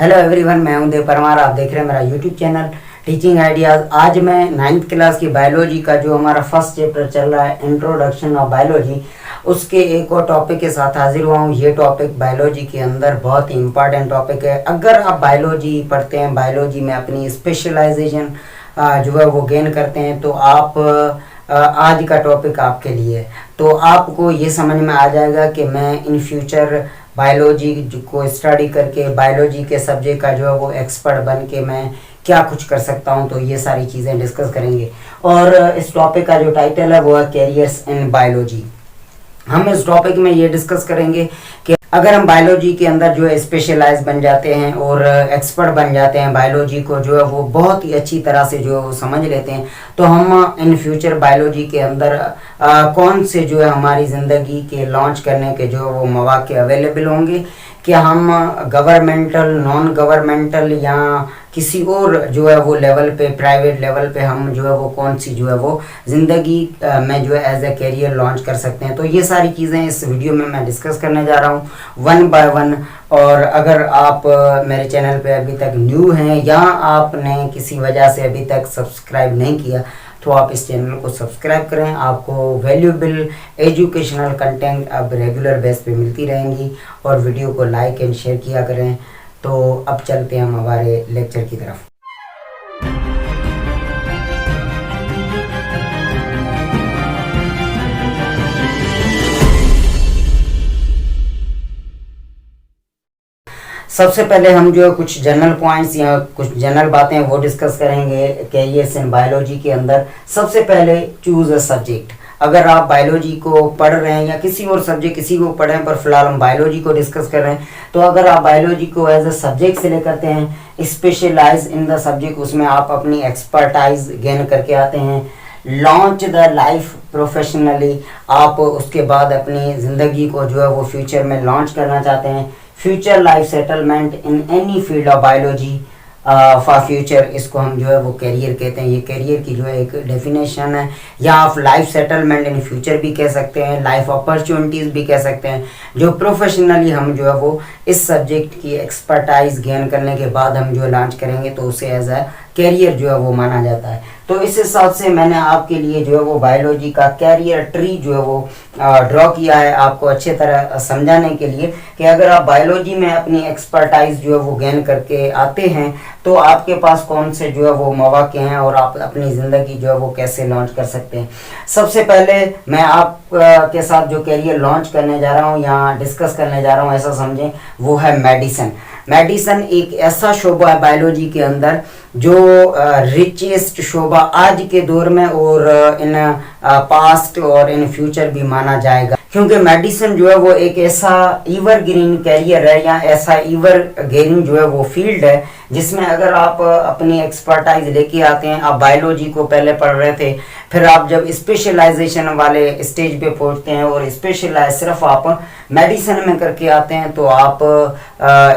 Hello everyone, मैं हूं देव परमार। आप देख रहे हैं मेरा यूट्यूब चैनल टीचिंग आइडियाज़। आज मैं 9th क्लास की बायोलॉजी का जो हमारा फर्स्ट चैप्टर चल रहा है, इंट्रोडक्शन ऑफ बायोलॉजी, उसके एक और टॉपिक के साथ हाजिर हुआ हूँ। ये टॉपिक बायोलॉजी के अंदर बहुत ही इंपॉर्टेंट टॉपिक है। अगर आप बायोलॉजी पढ़ते हैं, बायोलॉजी में अपनी स्पेशलाइजेशन जो है वो गेन करते हैं, तो आप आज का टॉपिक आपके लिए है। तो आपको ये समझ में आ जाएगा कि मैं इन फ्यूचर बायोलॉजी को स्टडी करके बायोलॉजी के सब्जेक्ट का जो है वो एक्सपर्ट बन के मैं क्या कुछ कर सकता हूं। तो ये सारी चीज़ें डिस्कस करेंगे। और इस टॉपिक का जो टाइटल है वो है कैरियर्स इन बायोलॉजी। हम इस टॉपिक में ये डिस्कस करेंगे कि अगर हम बायोलॉजी के अंदर जो है स्पेशलाइज बन जाते हैं और एक्सपर्ट बन जाते हैं, बायोलॉजी को जो है वो बहुत ही अच्छी तरह से जो है वो समझ लेते हैं, तो हम इन फ्यूचर बायोलॉजी के अंदर कौन से जो है हमारी ज़िंदगी के लॉन्च करने के जो है वो मौके अवेलेबल होंगे। क्या हम गवर्नमेंटल, नॉन गवर्नमेंटल या किसी और जो है वो लेवल पे, प्राइवेट लेवल पे हम जो है वो कौन सी जो है वो ज़िंदगी में जो है एज ए कैरियर लॉन्च कर सकते हैं। तो ये सारी चीज़ें इस वीडियो में मैं डिस्कस करने जा रहा हूँ वन बाय वन। और अगर आप मेरे चैनल पे अभी तक न्यू हैं या आपने किसी वजह से अभी तक सब्सक्राइब नहीं किया, तो आप इस चैनल को सब्सक्राइब करें। आपको वैल्यूएबल एजुकेशनल कंटेंट अब रेगुलर बेस पे मिलती रहेंगी। और वीडियो को लाइक एंड शेयर किया करें। तो अब चलते हैं हम हमारे लेक्चर की तरफ। सबसे पहले हम जो है कुछ जनरल पॉइंट्स या कुछ जनरल बातें वो डिस्कस करेंगे कैरियर्स इन बायोलॉजी के अंदर। सबसे पहले चूज अ सब्जेक्ट। अगर आप बायोलॉजी को पढ़ रहे हैं या किसी और सब्जेक्ट किसी को पढ़ रहे हैं, पर फिलहाल हम बायोलॉजी को डिस्कस कर रहे हैं, तो अगर आप बायोलॉजी को एज अ सब्जेक्ट सेलेक्ट करते हैं, स्पेशलाइज इन द सब्जेक्ट, उसमें आप अपनी एक्सपर्टाइज गेन करके आते हैं, लॉन्च द लाइफ प्रोफेशनली, आप उसके बाद अपनी ज़िंदगी को जो है वो फ्यूचर में लॉन्च करना चाहते हैं, future life settlement in any field of biology for future, इसको हम जो है वो कैरियर कहते हैं। ये कैरियर की जो है एक डेफिनेशन है। या आप लाइफ सेटलमेंट इन फ्यूचर भी कह सकते हैं, लाइफ अपॉर्चुनिटीज़ भी कह सकते हैं, जो प्रोफेशनली हम जो है वो इस सब्जेक्ट की एक्सपर्टाइज गेन करने के बाद हम जो लॉन्च करेंगे, तो उसे एज अ कैरियर जो है वो माना जाता है। तो इस हिसाब से मैंने आपके लिए जो है वो बायोलॉजी का कैरियर ट्री जो है वो ड्रॉ किया है, आपको अच्छे तरह समझाने के लिए कि अगर आप बायोलॉजी में अपनी एक्सपर्टाइज जो है वो गेन करके आते हैं, तो आपके पास कौन से जो है वो मौके हैं और आप अपनी ज़िंदगी जो है वो कैसे लॉन्च कर सकते हैं। सबसे पहले मैं आप के साथ जो कैरियर लॉन्च करने जा रहा हूँ या डिस्कस करने जा रहा हूँ, ऐसा समझें, वो है मेडिसिन। मेडिसिन एक ऐसा शोबा है बायोलॉजी के अंदर जो रिचेस्ट शोबा आज के दौर में और इन पास्ट और इन फ्यूचर भी माना जाएगा, क्योंकि मेडिसिन जो है वो एक ऐसा एवरग्रीन कैरियर है या ऐसा एवरग्रीन जो है वो फील्ड है, जिसमें अगर आप अपनी एक्सपर्टाइज लेके आते हैं, आप बायोलॉजी को पहले पढ़ रहे थे, फिर आप जब स्पेशलाइजेशन वाले स्टेज पे पहुंचते हैं और स्पेशलाइज सिर्फ आप मेडिसिन में करके आते हैं, तो आप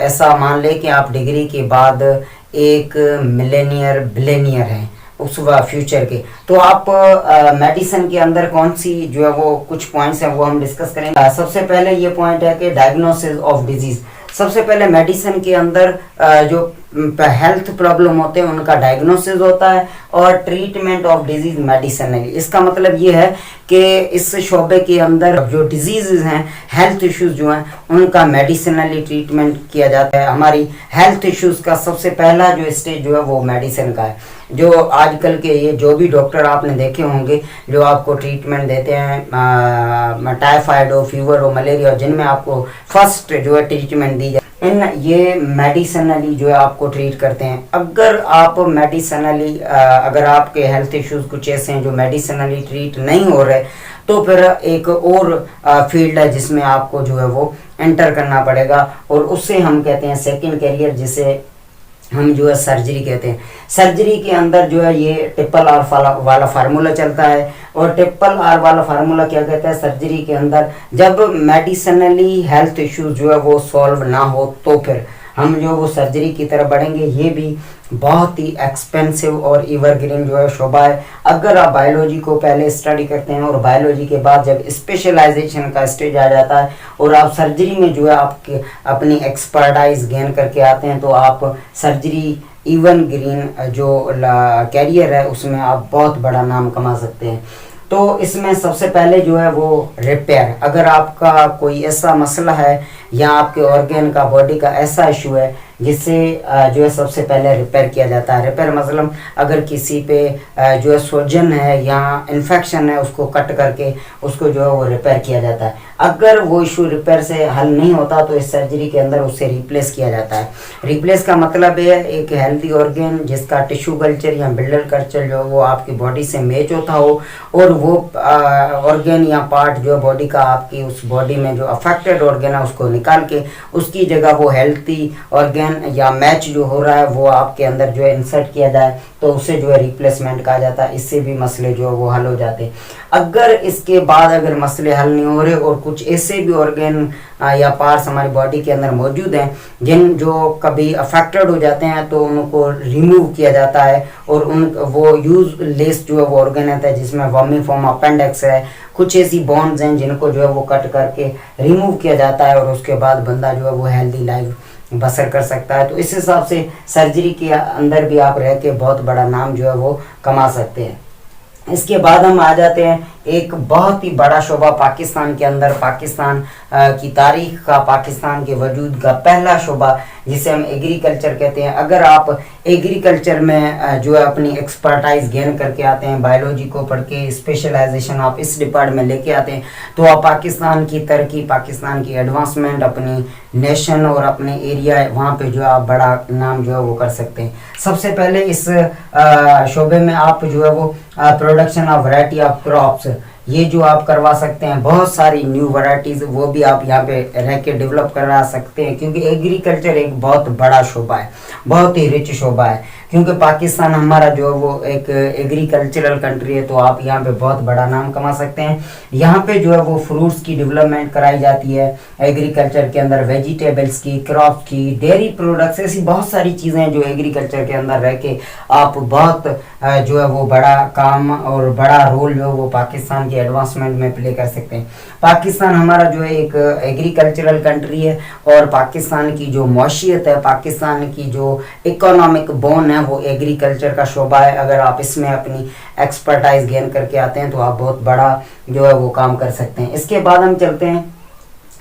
ऐसा मान लें कि आप डिग्री के बाद एक मिलेनियर बिलेनियर हैं उस फ्यूचर के। तो आप मेडिसिन के अंदर कौन सी जो है वो कुछ पॉइंट्स हैं वो हम डिस्कस करेंगे। सबसे पहले ये पॉइंट है कि डायग्नोसिस ऑफ डिजीज। सबसे पहले मेडिसिन के अंदर जो हेल्थ प्रॉब्लम होते हैं उनका डायग्नोसिस होता है और ट्रीटमेंट ऑफ डिजीज मेडिसिनली। इसका मतलब ये है कि इस शोबे के अंदर जो डिजीज़ हैं, हेल्थ इश्यूज जो हैं, उनका मेडिसिनली ट्रीटमेंट किया जाता है। हमारी हेल्थ इश्यूज का सबसे पहला जो स्टेज जो है वो मेडिसिन का है। जो आजकल के ये जो भी डॉक्टर आपने देखे होंगे जो आपको ट्रीटमेंट देते हैं, टाइफाइड हो, फीवर हो, मलेरिया हो, जिनमें आपको फर्स्ट जो है ट्रीटमेंट दी जाए, इन ये मेडिसिनली जो है आपको ट्रीट करते हैं। अगर आप मेडिसिनली अगर आपके हेल्थ इश्यूज कुछ ऐसे हैं जो मेडिसिनली ट्रीट नहीं हो रहे, तो फिर एक और फील्ड है जिसमें आपको जो है वो एंटर करना पड़ेगा, और उससे हम कहते हैं सेकंड कैरियर, जिसे हम जो है सर्जरी कहते हैं। सर्जरी के अंदर जो है ये ट्रिपल आर वाला फार्मूला चलता है। और ट्रिपल आर वाला फार्मूला क्या कहता है, सर्जरी के अंदर जब मेडिसिनली हेल्थ इश्यूज जो है वो सॉल्व ना हो, तो फिर हम जो वो सर्जरी की तरफ बढ़ेंगे। ये भी बहुत ही एक्सपेंसिव और एवरग्रीन जो है शोबा है। अगर आप बायोलॉजी को पहले स्टडी करते हैं और बायोलॉजी के बाद जब स्पेशलाइजेशन का स्टेज आ जाता है और आप सर्जरी में जो है आपके अपनी एक्सपर्टाइज गेन करके आते हैं, तो आप सर्जरी इवन ग्रीन जो कैरियर है उसमें आप बहुत बड़ा नाम कमा सकते हैं। तो इसमें सबसे पहले जो है वो रिपेयर, अगर आपका कोई ऐसा मसला है या आपके ऑर्गन का बॉडी का ऐसा इशू है जिससे जो है सबसे पहले रिपेयर किया जाता है। रिपेयर मतलब अगर किसी पे जो है सोजन है या इन्फेक्शन है उसको कट करके उसको जो है वो रिपेयर किया जाता है। अगर वो इशू रिपेयर से हल नहीं होता तो इस सर्जरी के अंदर उससे रिप्लेस किया जाता है। रिप्लेस का मतलब है एक हेल्दी ऑर्गन जिसका टिश्यू कल्चर या बिल्डर कल्चर जो वो आपकी बॉडी से मैच होता हो और वो ऑर्गन या पार्ट जो बॉडी का आपकी उस बॉडी में जो अफेक्टेड ऑर्गन है उसको निकाल के उसकी जगह वो हेल्थी ऑर्गन या मैच जो हो रहा है वो आपके अंदर जो है इंसर्ट किया जाए, तो उसे जो है रिप्लेसमेंट कहा जाता है। इससे भी मसले जो है वो हल हो जाते हैं। अगर इसके बाद अगर मसले हल नहीं हो रहे और कुछ ऐसे भी ऑर्गन या पार्ट्स हमारी बॉडी के अंदर मौजूद हैं जिन जो कभी अफेक्टेड हो जाते हैं, तो उनको रिमूव किया जाता है और उन वो यूजलेस जो है वो ऑर्गन आता है जिसमें वर्मीफॉर्म अपेंडिक्स है, कुछ ऐसी बोन्स हैं जिनको जो है वो कट करके रिमूव किया जाता है और उसके बाद बंदा जो है वो हेल्दी लाइफ बसर कर सकता है। तो इस हिसाब से सर्जरी के अंदर भी आप रह के बहुत बड़ा नाम जो है वो कमा सकते हैं। इसके बाद हम आ जाते हैं एक बहुत ही बड़ा शोबा पाकिस्तान के अंदर, पाकिस्तान की तारीख का, पाकिस्तान के वजूद का पहला शोबा जिसे हम एग्रीकल्चर कहते हैं। अगर आप एग्रीकल्चर में जो है अपनी एक्सपर्टाइज गेन करके आते हैं, बायोलॉजी को पढ़ के स्पेशलाइजेशन आप इस डिपार्टमेंट में लेके आते हैं, तो आप पाकिस्तान की तरक्की, पाकिस्तान की एडवांसमेंट, अपनी नेशन और अपने एरिया वहाँ पे जो है आप बड़ा नाम जो है वो कर सकते हैं। सबसे पहले इस शोबे में आप जो है वो production of variety of crops ये जो आप करवा सकते हैं, बहुत सारी न्यू वैरायटीज वो भी आप यहाँ पे रह के डेवलप करा सकते हैं, क्योंकि एग्रीकल्चर एक बहुत बड़ा शोबा है, बहुत ही रिच शोबा है। क्योंकि पाकिस्तान हमारा जो है वो एक एग्रीकल्चरल कंट्री है, तो आप यहाँ पे बहुत बड़ा नाम कमा सकते हैं। यहाँ पे जो है वो फ्रूट्स की डेवलपमेंट कराई जाती है एग्रीकल्चर के अंदर, वेजिटेबल्स की, क्रॉप की, डेयरी प्रोडक्ट्स, ऐसी बहुत सारी चीज़ें हैं जो एग्रीकल्चर के अंदर रह के आप बहुत जो है वो बड़ा काम और बड़ा रोल जो है वो पाकिस्तान की एडवांसमेंट में प्ले कर सकते हैं। पाकिस्तान हमारा जो है एक एग्रीकल्चरल कंट्री है और पाकिस्तान की जो मौशियत है, पाकिस्तान की जो इकोनॉमिक बोन है वो एग्रीकल्चर का शोबा है। अगर आप इसमें अपनी एक्सपर्टाइज गेन करके आते हैं तो आप बहुत बड़ा जो है वो काम कर सकते हैं। इसके बाद हम चलते हैं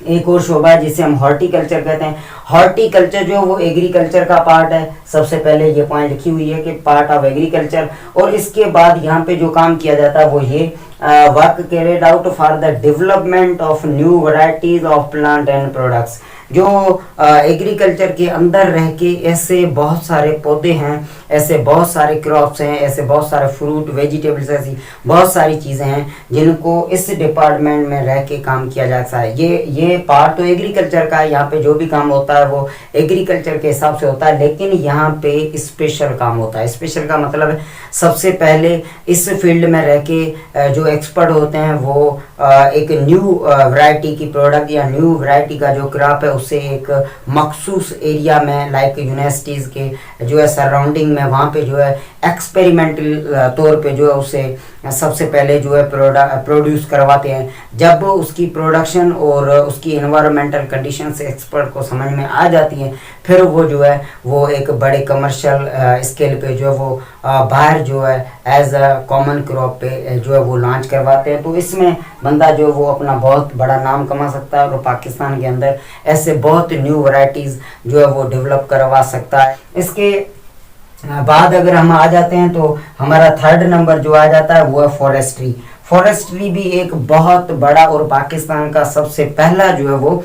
एक और शोबा है जिसे हम हॉर्टिकल्चर कहते हैं। हॉर्टिकल्चर जो है वो एग्रीकल्चर का पार्ट है। सबसे पहले ये पॉइंट लिखी हुई है कि पार्ट ऑफ एग्रीकल्चर, और इसके बाद यहाँ पे जो काम किया जाता है वो ये work carried out for the development of new varieties of plant and products. जो एग्रीकल्चर के अंदर रह के ऐसे बहुत सारे पौधे हैं, ऐसे बहुत सारे क्रॉप्स हैं, ऐसे बहुत सारे फ्रूट वेजिटेबल्स, ऐसी बहुत सारी चीज़ें हैं जिनको इस डिपार्टमेंट में रह के काम किया जा सकता है। ये पार्ट तो एग्रीकल्चर का है, यहाँ पे जो भी काम होता है वो एग्रीकल्चर के हिसाब से होता है, लेकिन यहाँ पे स्पेशल काम होता है। स्पेशल का मतलब है सबसे पहले इस फील्ड में रह के जो एक्सपर्ट होते हैं वो एक न्यू वैरायटी की प्रोडक्ट या न्यू वैरायटी का जो क्रॉप है उसे एक मखसूस एरिया में लाइक यूनिवर्सिटीज़ के जो है सराउंडिंग में वहाँ पे जो है एक्सपेरिमेंटल तौर पे जो है उसे सबसे पहले जो है प्रोड्यूस करवाते हैं। जब उसकी प्रोडक्शन और उसकी एनवायरमेंटल कंडीशन से एक्सपर्ट को समझ में आ जाती है, फिर वो जो है वो एक बड़े कमर्शियल स्केल पे जो है वो बाहर जो है एज अ कॉमन क्रॉप पे जो है वो लॉन्च करवाते हैं। तो इसमें बंदा जो है वो अपना बहुत बड़ा नाम कमा सकता है और पाकिस्तान के अंदर ऐसे बहुत न्यू वैरायटीज़ जो है वो डेवलप करवा सकता है। इसके बाद अगर हम आ जाते हैं तो हमारा थर्ड नंबर जो आ जाता है वो है फॉरेस्ट्री। फॉरेस्ट्री भी एक बहुत बड़ा और पाकिस्तान का सबसे पहला जो है वो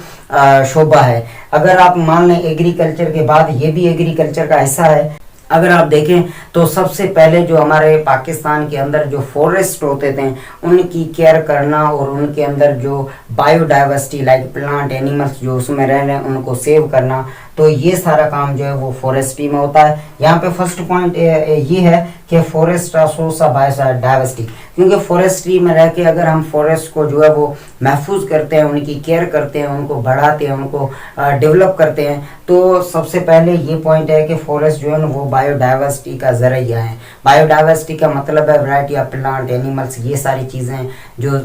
शोबा है। अगर आप मान लें एग्रीकल्चर के बाद ये भी एग्रीकल्चर का हिस्सा है। अगर आप देखें तो सबसे पहले जो हमारे पाकिस्तान के अंदर जो फॉरेस्ट होते थे उनकी केयर करना और उनके अंदर जो बायोडाइवर्सिटी लाइक प्लांट एनिमल्स जो उसमें रह रहे हैं उनको सेव करना, तो ये सारा काम जो है वो फॉरेस्ट्री में होता है। यहाँ पे फर्स्ट पॉइंट ये है कि फॉरेस्ट सोर्स ऑफ बायोडाइवर्सिटी, क्योंकि फॉरेस्ट्री में रह के अगर हम फॉरेस्ट को जो है वो महफूज करते हैं, उनकी केयर करते हैं, उनको बढ़ाते हैं, उनको डेवलप करते हैं, तो सबसे पहले ये पॉइंट है कि फॉरेस्ट जो है ना वो बायोडाइवर्सिटी का जरिया है। बायोडाइवर्सिटी का मतलब है वैरायटी ऑफ प्लांट, एनिमल्स, ये सारी चीज़ें जो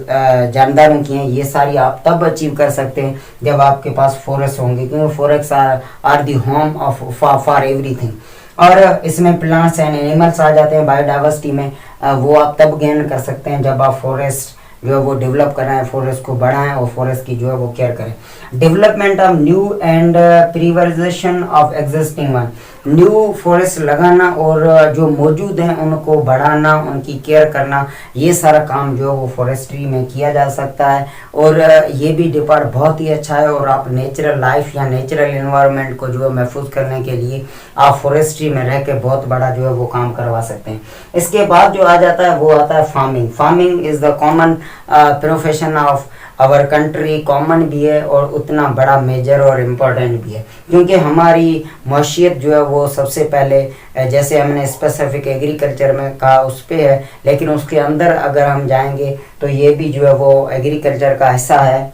जानदारों की हैं, ये सारी आप तब अचीव कर सकते हैं जब आपके पास फॉरेस्ट होंगे, क्योंकि forest are the home of for everything. और इसमें प्लांट्स एंड एनिमल्स आ जाते हैं बायोडाइवर्सिटी में। वो आप तब गेन कर सकते हैं जब आप फॉरेस्ट जो है वो डेवलप कर रहे हैं, फॉरेस्ट को बढ़ाएं और फॉरेस्ट की जो है वो केयर करें। Development of new and preservation of existing one, new forest लगाना और जो मौजूद हैं उनको बढ़ाना, उनकी केयर करना, ये सारा काम जो है वो फॉरेस्ट्री में किया जा सकता है। और ये भी डिपार्ट बहुत ही अच्छा है और आप नेचुरल लाइफ या नेचुरल इन्वायरमेंट को जो है महफूज करने के लिए आप फॉरेस्ट्री में रह के बहुत बड़ा जो है वो काम करवा सकते हैं। इसके बाद जो आ जाता है वो आता है farming. Farming is the common profession of our country, common भी है और उतना बड़ा मेजर और इम्पोर्टेंट भी है, क्योंकि हमारी मौशियत जो है वो सबसे पहले जैसे हमने स्पेसिफिक एग्रीकल्चर में कहा उस पे है, लेकिन उसके अंदर अगर हम जाएंगे तो ये भी जो है वो एग्रीकल्चर का हिस्सा है।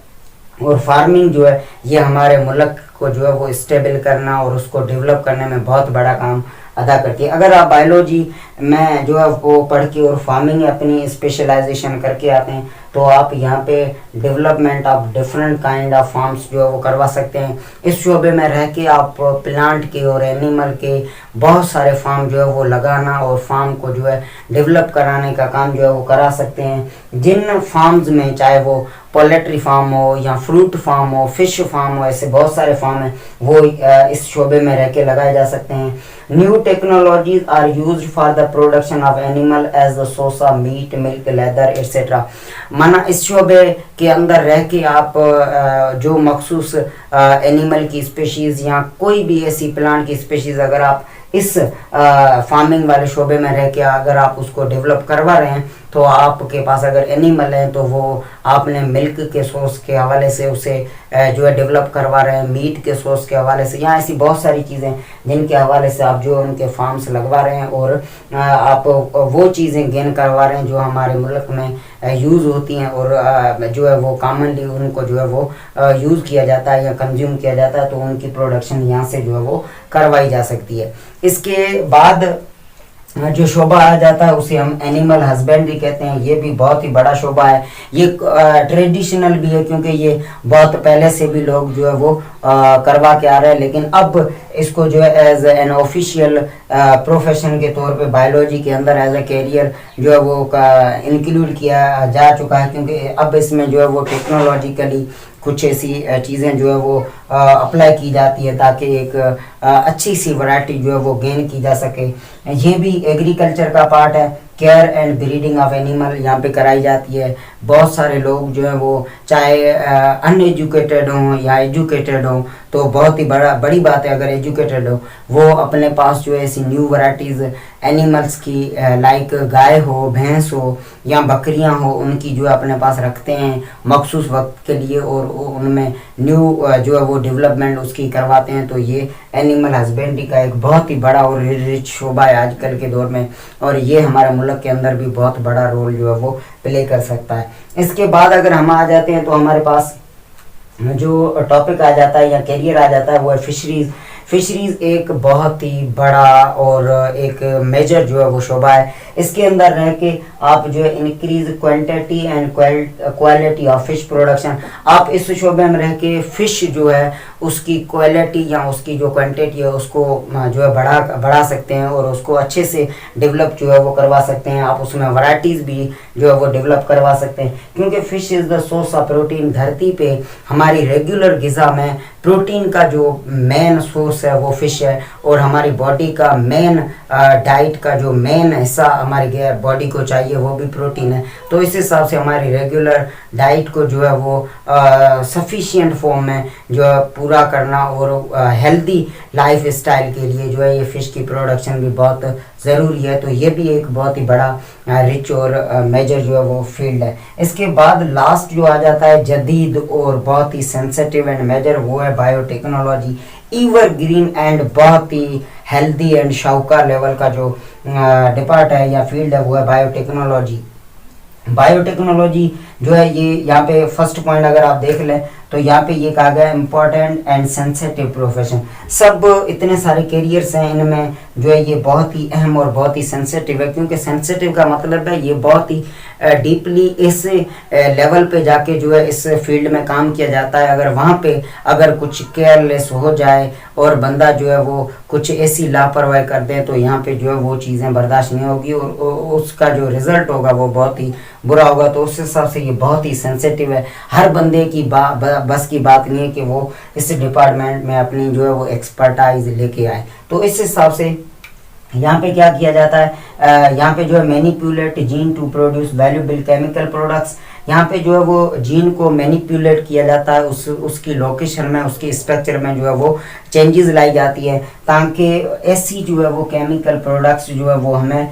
और फार्मिंग जो है ये हमारे मुल्क को जो है वो स्टेबल करना और उसको डेवलप करने में बहुत बड़ा काम अदा करती है। अगर आप बायोलॉजी में जो है वो पढ़ के और फार्मिंग अपनी स्पेशलाइजेशन करके आते हैं तो आप यहाँ पे development of different kind of farms जो है वो करवा सकते हैं। इस शोबे में रह के आप प्लांट के और एनिमल के बहुत सारे फार्म जो है वो लगाना और फार्म को जो है डेवलप कराने का काम जो है वो करा सकते हैं। जिन फार्म्स में चाहे वो पोल्ट्री फार्म हो या फ्रूट फार्म हो, फिश फार्म हो, ऐसे बहुत सारे फार्म हैं वो इस शोबे में रह के लगाए जा सकते हैं। New technologies are used for the production of animal as the source of meat, milk, leather etcetera. माना इस शोबे के अंदर रह के आप जो मखसूस एनिमल की स्पेशीज़ या कोई भी ऐसी प्लांट की स्पेशीज़ अगर आप इस फार्मिंग वाले शोबे में रह के अगर आप उसको डेवलप करवा रहे हैं तो आपके पास अगर एनिमल है तो वो आपने मिल्क के सोर्स के हवाले से उसे जो है डेवलप करवा रहे हैं, मीट के सोर्स के हवाले से, यहाँ ऐसी बहुत सारी चीज़ें जिनके हवाले से आप जो उनके फार्म्स लगवा रहे हैं और आप वो चीज़ें गेन करवा रहे हैं जो हमारे मुल्क में यूज़ होती हैं और जो है वो कॉमनली उनको जो है वो यूज़ किया जाता है या कंज्यूम किया जाता है, तो उनकी प्रोडक्शन यहाँ से जो है वो करवाई जा सकती है। इसके बाद जो शोबा आ जाता है उसे हम एनिमल हस्बेंड्री कहते हैं। ये भी बहुत ही बड़ा शोबा है, ये ट्रेडिशनल भी है क्योंकि ये बहुत पहले से भी लोग जो है वो करवा के आ रहे हैं, लेकिन अब इसको जो है एज एन ऑफिशियल प्रोफेशन के तौर पे बायोलॉजी के अंदर एज ए कैरियर जो है वो इंक्लूड किया जा चुका है, क्योंकि अब इसमें जो है वो टेक्नोलॉजिकली कुछ ऐसी चीज़ें जो है वो अप्लाई की जाती है ताकि एक अच्छी सी वैरायटी जो है वो गेन की जा सके। ये भी एग्रीकल्चर का पार्ट है। Care and breeding of animal यहाँ पे कराई जाती है। बहुत सारे लोग जो है वो चाहे अनएजुकेटेड हों या एजुकेटेड हों, तो बहुत ही बड़ी बात है अगर एजुकेटेड हो वो अपने पास जो है ऐसी न्यू वैरायटीज़ एनिमल्स की लाइक गाय हो, भैंस हो या बकरियां हो, उनकी जो है अपने पास रखते हैं मखसूस वक्त के लिए और उनमें न्यू जो है वो डेवलपमेंट उसकी करवाते हैं। तो ये एनिमल हस्बेंड्री का एक बहुत ही बड़ा और रिच शोबा है आजकल के दौर में, और ये हमारे मुल्क के अंदर भी बहुत बड़ा रोल जो है वो प्ले कर सकता है। इसके बाद अगर हम आ जाते हैं तो हमारे पास जो टॉपिक आ जाता है या कैरियर आ जाता है वो है फिशरीज़। फिशरीज़ एक बहुत ही बड़ा और एक मेजर जो है वो शोबा है। इसके अंदर रह के आप जो है increase quantity and quality of fish production, आप इस शोबे में रह के फिश जो है उसकी क्वालिटी या उसकी जो क्वांटिटी है उसको जो है बढ़ा सकते हैं और उसको अच्छे से डेवलप जो है वो करवा सकते हैं। आप उसमें वैरायटीज़ भी जो है वो डेवलप करवा सकते हैं, क्योंकि fish is the source of protein. धरती पे हमारी रेगुलर ग़िज़ा में प्रोटीन का जो मेन सोर्स है वो फिश है, और हमारी बॉडी का मेन डाइट का जो मेन हिस्सा हमारी बॉडी को चाहिए वो भी प्रोटीन है। तो इस हिसाब से हमारी रेगुलर डाइट को जो है वो सफिशिएंट फॉर्म में जो है पूरा करना और हेल्दी लाइफ स्टाइल के लिए जो है ये फ़िश की प्रोडक्शन भी बहुत ज़रूरी है। तो ये भी एक बहुत ही बड़ा रिच और मेजर जो है वो फील्ड है। इसके बाद लास्ट जो आ जाता है जदीद और बहुत ही सेंसिटिव एंड मेजर, वो है बायोटेक्नोलॉजी। एवरग्रीन एंड बहुत ही हेल्दी एंड शाहूकार लेवल का जो डिपार्ट है या फील्ड है वो है बायोटेक्नोलॉजी। बायोटेक्नोलॉजी जो है ये यहाँ पे फर्स्ट पॉइंट अगर आप देख लें तो यहाँ पे ये कहा गया है इम्पोर्टेंट एंड सेंसिटिव प्रोफेशन। सब इतने सारे कैरियर्स हैं, इनमें जो है ये बहुत ही अहम और बहुत ही सेंसिटिव है, क्योंकि सेंसिटिव का मतलब है ये बहुत ही डीपली इस लेवल पे जाके जो है इस फील्ड में काम किया जाता है। अगर वहाँ पे अगर कुछ केयरलेस हो जाए और बंदा जो है वो कुछ ऐसी लापरवाही कर दे तो यहाँ पे जो है वो चीज़ें बर्दाश्त नहीं होगी और उसका जो रिजल्ट होगा वो बहुत ही बुरा होगा। तो उस हिसाब से ये बहुत ही सेंसिटिव है। हर बंदे की बस की बात नहीं है कि वो इस डिपार्टमेंट में अपनी जो है वो एक्सपर्टाइज लेके आए। तो इस हिसाब से यहाँ पे क्या किया जाता है, यहाँ पे जो है manipulate gene to produce valuable chemical products. यहाँ पे जो है वो जीन को मैनिपुलेट किया जाता है, उसकी लोकेशन में, उसके स्ट्रक्चर में जो है वो चेंजेस लाई जाती है ताकि ऐसी जो है वो केमिकल प्रोडक्ट्स जो है वो हमें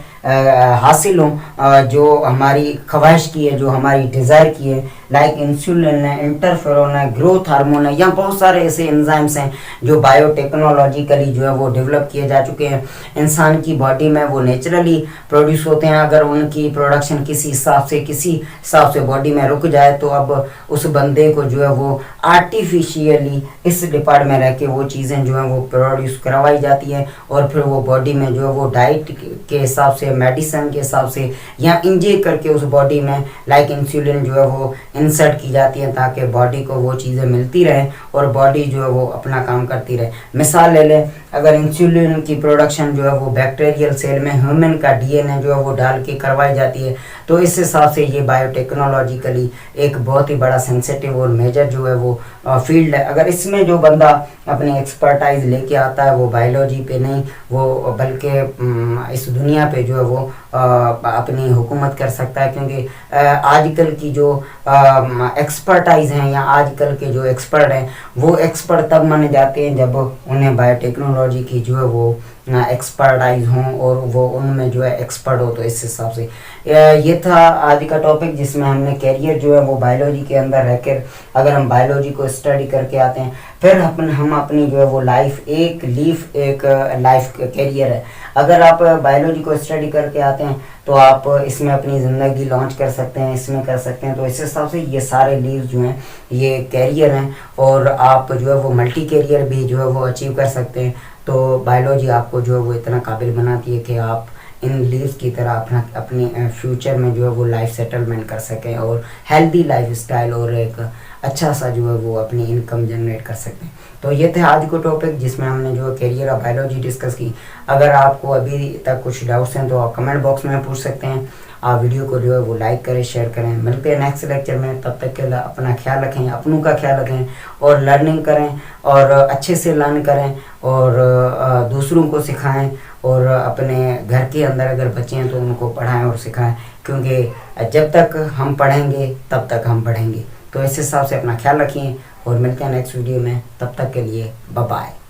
हासिल हों जो हमारी ख्वाहिश की है, जो हमारी डिज़ायर की है। लाइक इंसुलिन है, इंटरफेरोन है, ग्रोथ हार्मोन है, या बहुत सारे ऐसे एंजाइम्स हैं जो बायोटेक्नोलॉजिकली जो है वो डेवलप किए जा चुके हैं। इंसान की बॉडी में वो नेचुरली प्रोड्यूस होते हैं। अगर उनकी प्रोडक्शन किसी हिसाब से बॉडी में रुक जाए तो अब उस बंदे को जो है वो आर्टिफिशियली इस डिपार्टमेंट में रह के वो चीज़ें जो है वो प्रोड्यूस करवाई जाती हैं और फिर वो बॉडी में जो है वो डाइट के हिसाब से, मेडिसिन के हिसाब से या इंजेक्ट करके उस बॉडी में लाइक इंसुलिन जो है वो इंसर्ट की जाती है ताकि बॉडी को वो चीज़ें मिलती रहें और बॉडी जो है वो अपना काम करती रहे। मिसाल ले लें, अगर इंसुलिन की प्रोडक्शन जो है वो बैक्टीरियल सेल में ह्यूमन का डीएनए जो है वो डाल के करवाई जाती है। तो इस हिसाब से ये बायोटेक्नोलॉजिकली एक बहुत ही बड़ा सेंसिटिव और मेजर जो है वो फील्ड है। अगर इसमें जो बंदा अपनी एक्सपर्टाइज लेके आता है वो बायोलॉजी पे नहीं, वो बल्कि इस दुनिया पे जो है वो अपनी हुकूमत कर सकता है। क्योंकि आजकल की जो एक्सपर्टाइज हैं या आजकल के जो एक्सपर्ट हैं वो एक्सपर्ट तब माने जाते हैं जब उन्हें बायोटेक्नोलॉजी की जो है वो एक्सपर्टाइज हों और वो उनमें जो है एक्सपर्ट हो। तो इस हिसाब से ये था आज का टॉपिक जिसमें हमने कैरियर जो है वो बायोलॉजी के अंदर रहकर अगर हम बायोलॉजी को स्टडी करके आते हैं फिर हम अपनी जो है वो एक लाइफ कैरियर है। अगर आप बायोलॉजी को स्टडी करके आते हैं तो आप इसमें अपनी ज़िंदगी लॉन्च कर सकते हैं, इसमें कर सकते हैं। तो इस हिसाब से ये सारे लीव्स जो हैं ये कैरियर हैं और आप जो है वो मल्टी कैरियर भी जो है वो अचीव कर सकते हैं। तो बायोलॉजी आपको जो है वो इतना काबिल बनाती है कि आप इन लीव्स की तरह अपनी फ्यूचर में जो है वो लाइफ सेटलमेंट कर सकें और हेल्दी लाइफ स्टाइल और एक अच्छा सा जो है वो अपनी इनकम जनरेट कर सकते हैं। तो ये थे आज को टॉपिक जिसमें हमने जो कैरियर ऑफ बायोलॉजी डिस्कस की। अगर आपको अभी तक कुछ डाउट्स हैं तो आप कमेंट बॉक्स में पूछ सकते हैं। आप वीडियो को जो है वो लाइक करें, शेयर करें। मिलते हैं नेक्स्ट लेक्चर में, तब तक के लिए अपना ख्याल रखें, अपनों का ख्याल रखें और लर्निंग करें और अच्छे से लर्न करें और दूसरों को सिखाएं और अपने घर के अंदर अगर बच्चे हैं तो उनको पढ़ाएं और सिखाएं, क्योंकि जब तक हम पढ़ेंगे तब तक हम बढ़ेंगे। तो इस हिसाब से अपना ख्याल रखिए और मिलते हैं नेक्स्ट वीडियो में, तब तक के लिए बाय बाय।